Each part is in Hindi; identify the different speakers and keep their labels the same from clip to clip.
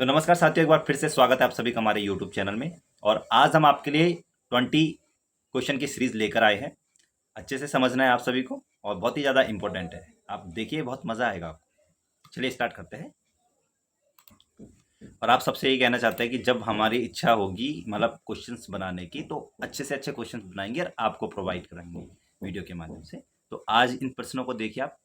Speaker 1: तो नमस्कार साथियों, एक बार फिर से स्वागत है आप सभी का हमारे यूट्यूब चैनल में। और आज हम आपके लिए 20 क्वेश्चन की सीरीज लेकर आए हैं। अच्छे से समझना है आप सभी को और बहुत ही ज़्यादा इंपॉर्टेंट है। आप देखिए, बहुत मज़ा आएगा आपको। चलिए स्टार्ट करते हैं। और आप सबसे यही कहना चाहते हैं कि जब हमारी इच्छा होगी मतलब क्वेश्चंस बनाने की, तो अच्छे से अच्छे क्वेश्चंस बनाएंगे और आपको प्रोवाइड कराएंगे वीडियो के माध्यम से। तो आज इन प्रश्नों को देखिए आप।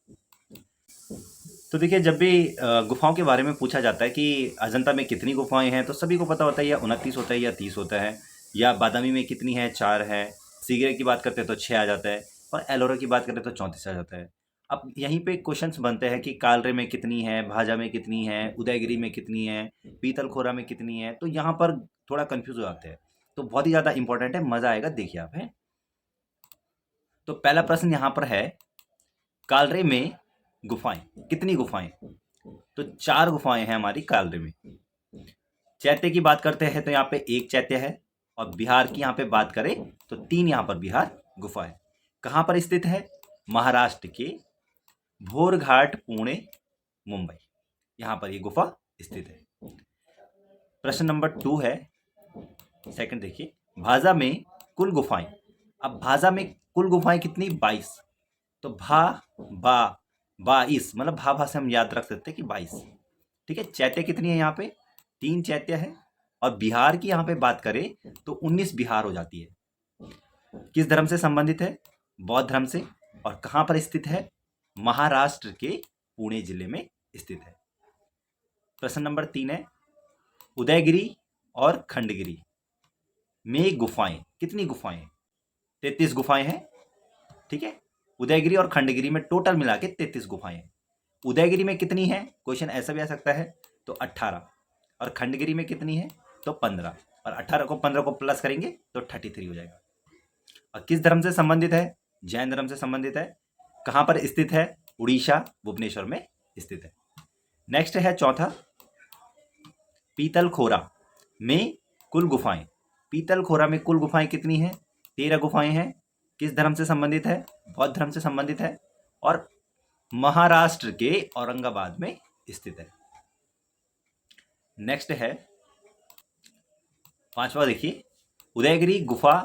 Speaker 1: तो देखिए, जब भी गुफाओं के बारे में पूछा जाता है कि अजंता में कितनी गुफाएं हैं, तो सभी को पता होता है या 29 होता है या 30 होता है, या बादामी में कितनी है, 4 है। सीगरे की बात करते हैं तो 6 आ जाता है, और एलोरा की बात करते हैं तो 34 आ जाता है। अब यहीं पे क्वेश्चंस बनते हैं कि कालरे में कितनी है, भाजा में कितनी है, उदयगिरी में कितनी है, पीतलखोरा में कितनी है। तो यहाँ पर थोड़ा कन्फ्यूज हो जाते हैं। तो बहुत ही ज़्यादा इंपॉर्टेंट है, मज़ा आएगा, देखिए आप है। तो पहला प्रश्न यहाँ पर है, कालरे में गुफाएं कितनी गुफाएं? तो 4 गुफाएं हैं हमारी कालरे में। चैत्य की बात करते हैं तो यहाँ पे 1 चैत्य है, और बिहार की यहाँ पे बात करें तो 3 यहाँ पर बिहार गुफा है। कहाँ पर स्थित है? महाराष्ट्र के भोरघाट, पुणे, मुंबई, यहाँ पर ये गुफा स्थित है। प्रश्न नंबर 2 है, सेकंड देखिए, भाजा में कुल गुफाएं। अब भाजा में कुल गुफाएं कितनी? 22। तो बा 22 मतलब भा से हम याद रख सकते हैं कि 22। ठीक है। चैत्य कितनी है? यहाँ पे 3 चैत्य है। और बिहार की यहाँ पे बात करें तो 19 बिहार हो जाती है। किस धर्म से संबंधित है? बौद्ध धर्म से। और कहाँ पर स्थित है? महाराष्ट्र के पुणे जिले में स्थित है। प्रश्न नंबर 3 है, उदयगिरी और खंडगिरी में गुफाएं कितनी गुफाएं? 33 गुफाएं हैं। ठीक है। उदयगिरी और खंडगिरी में टोटल मिला के 33 गुफाएं हैं। उदयगिरी में कितनी है? क्वेश्चन ऐसा भी आ सकता है, तो 18। और खंडगिरी में कितनी है? तो 15। और 18 को 15 को प्लस करेंगे तो 33 हो जाएगा। और किस धर्म से संबंधित है? जैन धर्म से संबंधित है। कहाँ पर स्थित है? उड़ीसा, भुवनेश्वर में स्थित है। नेक्स्ट है चौथा, पीतलखोरा में कुल गुफाएं। पीतलखोरा में कुल गुफाएं कितनी है? 13 गुफाएं हैं। किस धर्म से संबंधित है? बौद्ध धर्म से संबंधित है, और महाराष्ट्र के औरंगाबाद में स्थित है। नेक्स्ट है पांचवा, देखिए, उदयगिरी गुफा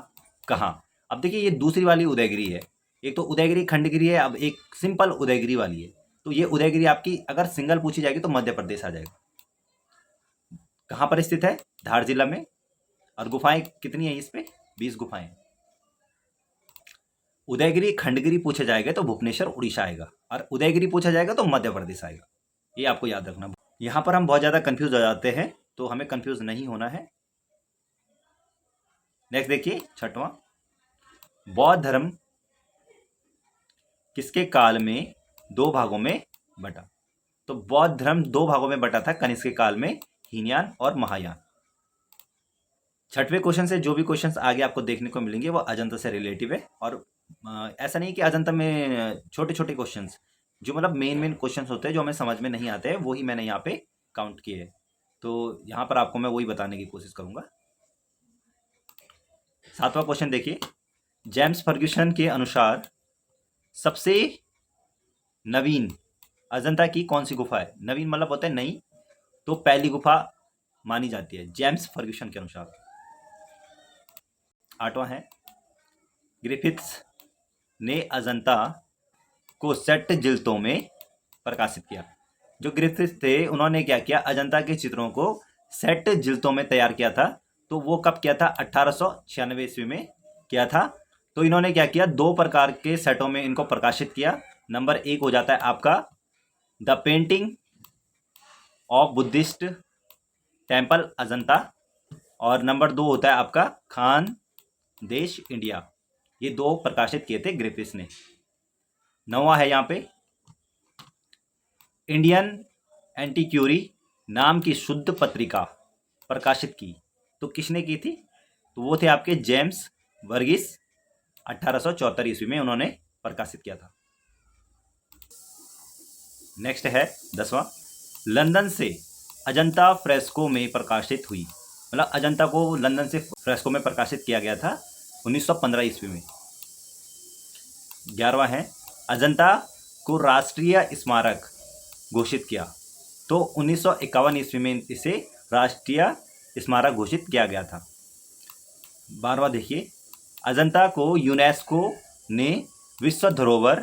Speaker 1: कहाँ? अब देखिए, ये दूसरी वाली उदयगिरी है। एक तो उदयगिरी खंडगिरी है, अब एक सिंपल उदयगिरी वाली है। तो ये उदयगिरी आपकी अगर सिंगल पूछी जाएगी तो मध्य प्रदेश आ जाएगा। कहाँ पर स्थित है? धार जिला में। और गुफाएं कितनी है इस पे? 20 गुफाएं। उदयगिरी खंडगिरी पूछा जाएगा तो भुवनेश्वर उड़ीसा आएगा, और उदयगिरी पूछा जाएगा तो मध्य प्रदेश आएगा। ये आपको याद रखना। यहाँ पर हम बहुत ज़्यादा कंफ्यूज हो जाते हैं, तो हमें कंफ्यूज नहीं होना है। नेक्स्ट देखिए, छठवां, बौद्ध धर्म किसके काल में 2 भागों में बटा? तो बौद्ध धर्म 2 भागों में बटा था कनिष्क के काल में, हीनयान और महायान। छठवें क्वेश्चन से जो भी क्वेश्चंस आगे आपको देखने को मिलेंगे वो अजंता से रिलेटिव है। और ऐसा नहीं कि अजंता में छोटे छोटे क्वेश्चंस, जो मतलब मेन क्वेश्चंस होते हैं जो हमें समझ में नहीं आते हैं, वही मैंने यहाँ पे काउंट किए हैं। तो यहाँ पर आपको मैं वही बताने की कोशिश करूँगा। 7वां क्वेश्चन देखिए, जेम्स फर्ग्यूसन के अनुसार सबसे नवीन अजंता की कौन सी गुफा है? नवीन मतलब होता है नई, तो पहली गुफा मानी जाती है जेम्स फर्ग्यूसन के अनुसार। 8वां है, ग्रिफिथ्स ने अजंता को 7 जिल्दों में प्रकाशित किया। जो ग्रिफिथ्स थे उन्होंने क्या किया? अजंता के चित्रों को 7 जिल्दों में तैयार किया था। तो वो कब किया था? 1896 ईस्वी में किया था। तो इन्होंने क्या किया? 2 प्रकार के सेटों में इनको प्रकाशित किया। नंबर 1 हो जाता है आपका the painting of Buddhist temple Ajanta, और नंबर 2 होता है आपका खान देश इंडिया। ये 2 प्रकाशित किए थे ग्रिफिथ्स ने। 9वां है यहाँ पे, इंडियन एंटीक्यूरी नाम की शुद्ध पत्रिका प्रकाशित की। तो किसने की थी? तो वो थे आपके जेम्स वर्गीस। 1874 ईस्वी में उन्होंने प्रकाशित किया था। नेक्स्ट है 10वां, लंदन से अजंता फ्रेस्को में प्रकाशित हुई। मतलब अजंता को लंदन से फ्रेस्को में प्रकाशित किया गया था 1915 ईस्वी में। 11वां है, अजंता को राष्ट्रीय स्मारक घोषित किया। तो 1951 ईस्वी में इसे राष्ट्रीय स्मारक घोषित किया गया था? 12वां देखिए, अजंता को यूनेस्को ने विश्व धरोहर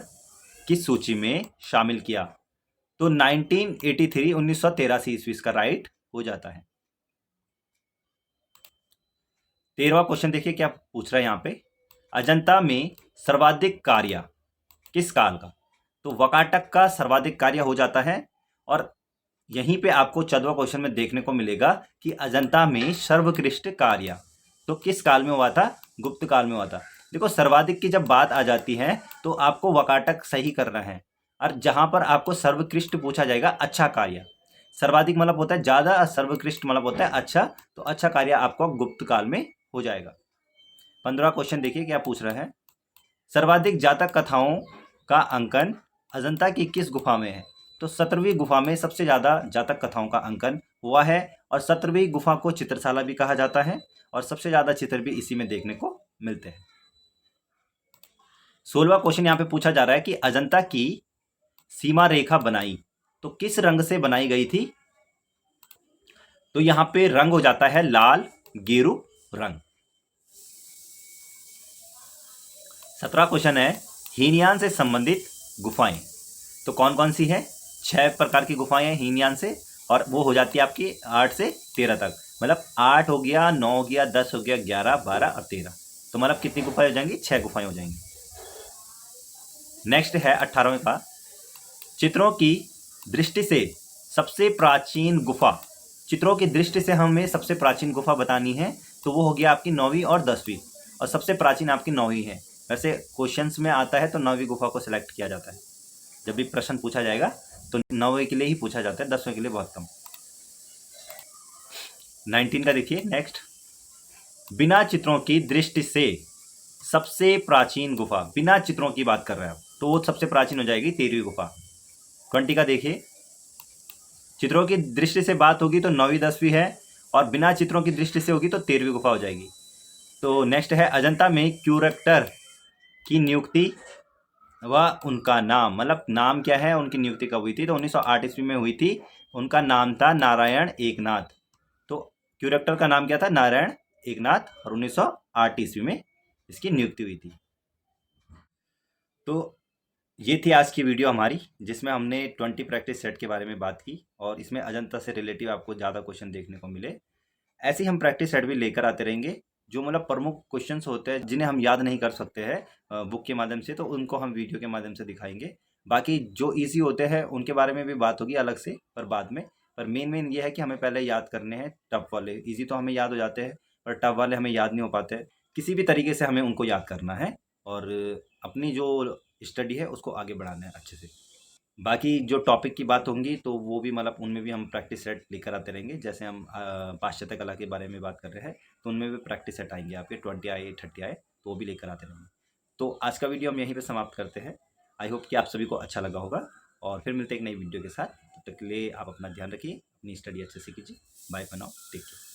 Speaker 1: की सूची में शामिल किया? तो 1983 1983 ईस्वी का राइट हो जाता है। 13वां क्वेश्चन देखिए क्या पूछ रहा है यहाँ पे, अजंता में सर्वाधिक कार्य किस काल का? तो वकाटक का सर्वाधिक कार्य हो जाता है। और यहीं पे आपको 14वां क्वेश्चन में देखने को मिलेगा कि अजंता में सर्वोत्कृष्ट कार्य तो किस काल में हुआ था? गुप्त काल में हुआ था। देखो सर्वाधिक की जब बात आ जाती है तो आपको वकाटक सही करना है, और जहां पर आपको सर्वोत्कृष्ट पूछा जाएगा अच्छा कार्य, सर्वाधिक मतलब होता है ज्यादा और सर्वोत्कृष्ट मतलब होता है अच्छा, तो अच्छा कार्य आपको गुप्त काल में हो जाएगा। 15वां क्वेश्चन देखिए क्या पूछ रहा है, सर्वाधिक जातक कथाओं का अंकन अजंता की किस गुफा में है? तो 17वीं गुफा में सबसे ज्यादा जातक कथाओं का अंकन हुआ है, और 17वीं गुफा को चित्रशाला भी कहा जाता है, और सबसे ज्यादा चित्र भी इसी में देखने को मिलते हैं। 16वां क्वेश्चन यहाँ पे पूछा जा रहा है कि अजंता की सीमा रेखा बनाई तो किस रंग से बनाई गई थी? तो यहां पे रंग हो जाता है लाल गेरू रंग। 17वां क्वेश्चन है, हीनयान से संबंधित गुफाएं तो कौन कौन सी है? 6 प्रकार की गुफाएं हैं हीनयान से, और वो हो जाती है आपकी 8 से 13 तक, मतलब 8 हो गया, 9 हो गया, 10 हो गया, 11, 12 और 13, तो मतलब कितनी गुफाएं हो जाएंगी? 6 गुफाएं हो जाएंगी। नेक्स्ट है 18वें का, चित्रों की दृष्टि से सबसे प्राचीन गुफा, चित्रों की दृष्टि से हमें सबसे प्राचीन गुफा बतानी है, तो वो हो गया आपकी 9वीं और 10वीं, और सबसे प्राचीन आपकी 9वीं है। वैसे क्वेश्चंस में आता है तो 9वीं गुफा को सिलेक्ट किया जाता है, जब भी प्रश्न पूछा जाएगा तो 9वीं के लिए ही पूछा जाता है, 10वीं के लिए बहुत कम। 19 का देखिए नेक्स्ट, बिना चित्रों की दृष्टि से सबसे प्राचीन गुफा, बिना चित्रों की बात कर रहे हैं आप, तो वो सबसे प्राचीन हो जाएगी 13वीं गुफा। 20 का देखिए, चित्रों की दृष्टि से बात होगी तो 9वीं 10वीं है, और बिना चित्रों की दृष्टि से होगी तो 13वीं गुफा हो जाएगी। तो नेक्स्ट है, अजंता में क्यूरेटर की नियुक्ति व उनका नाम, मतलब नाम क्या है, उनकी नियुक्ति कब हुई थी? तो 1908 ईस्वी में हुई थी। उनका नाम था नारायण एकनाथ। तो क्यूरेटर का नाम क्या था? नारायण एकनाथ, और 1908 ईस्वी में इसकी नियुक्ति हुई थी। तो ये थी आज की वीडियो हमारी, जिसमें हमने 20 प्रैक्टिस सेट के बारे में बात की, और इसमें अजंता से रिलेटिव आपको ज़्यादा क्वेश्चन देखने को मिले। ऐसे ही हम प्रैक्टिस सेट भी लेकर आते रहेंगे, जो मतलब प्रमुख क्वेश्चंस होते हैं जिन्हें हम याद नहीं कर सकते हैं बुक के माध्यम से, तो उनको हम वीडियो के माध्यम से दिखाएंगे। बाकी जो इजी होते हैं उनके बारे में भी बात होगी अलग से, पर बाद में। पर मेन ये है कि हमें पहले याद करने हैं टफ वाले। इजी तो हमें याद हो जाते हैं, पर टफ वाले हमें याद नहीं हो पाते। किसी भी तरीके से हमें उनको याद करना है, और अपनी जो स्टडी है उसको आगे बढ़ाना है अच्छे से। बाकी जो टॉपिक की बात होंगी तो वो भी मतलब उनमें भी हम प्रैक्टिस सेट लेकर आते रहेंगे। जैसे हम पाश्चात्य कला के बारे में बात कर रहे हैं, तो उनमें भी प्रैक्टिस सेट आएंगे आपके 20 आए 30 आए, तो वो भी लेकर आते रहेंगे। तो आज का वीडियो हम यहीं पे समाप्त करते हैं। आई होप कि आप सभी को अच्छा लगा होगा, और फिर मिलते हैं एक नई वीडियो के साथ। तब तक के लिए आप अपना ध्यान रखिए, अपनी स्टडी अच्छे से कीजिए। Bye for now, take care.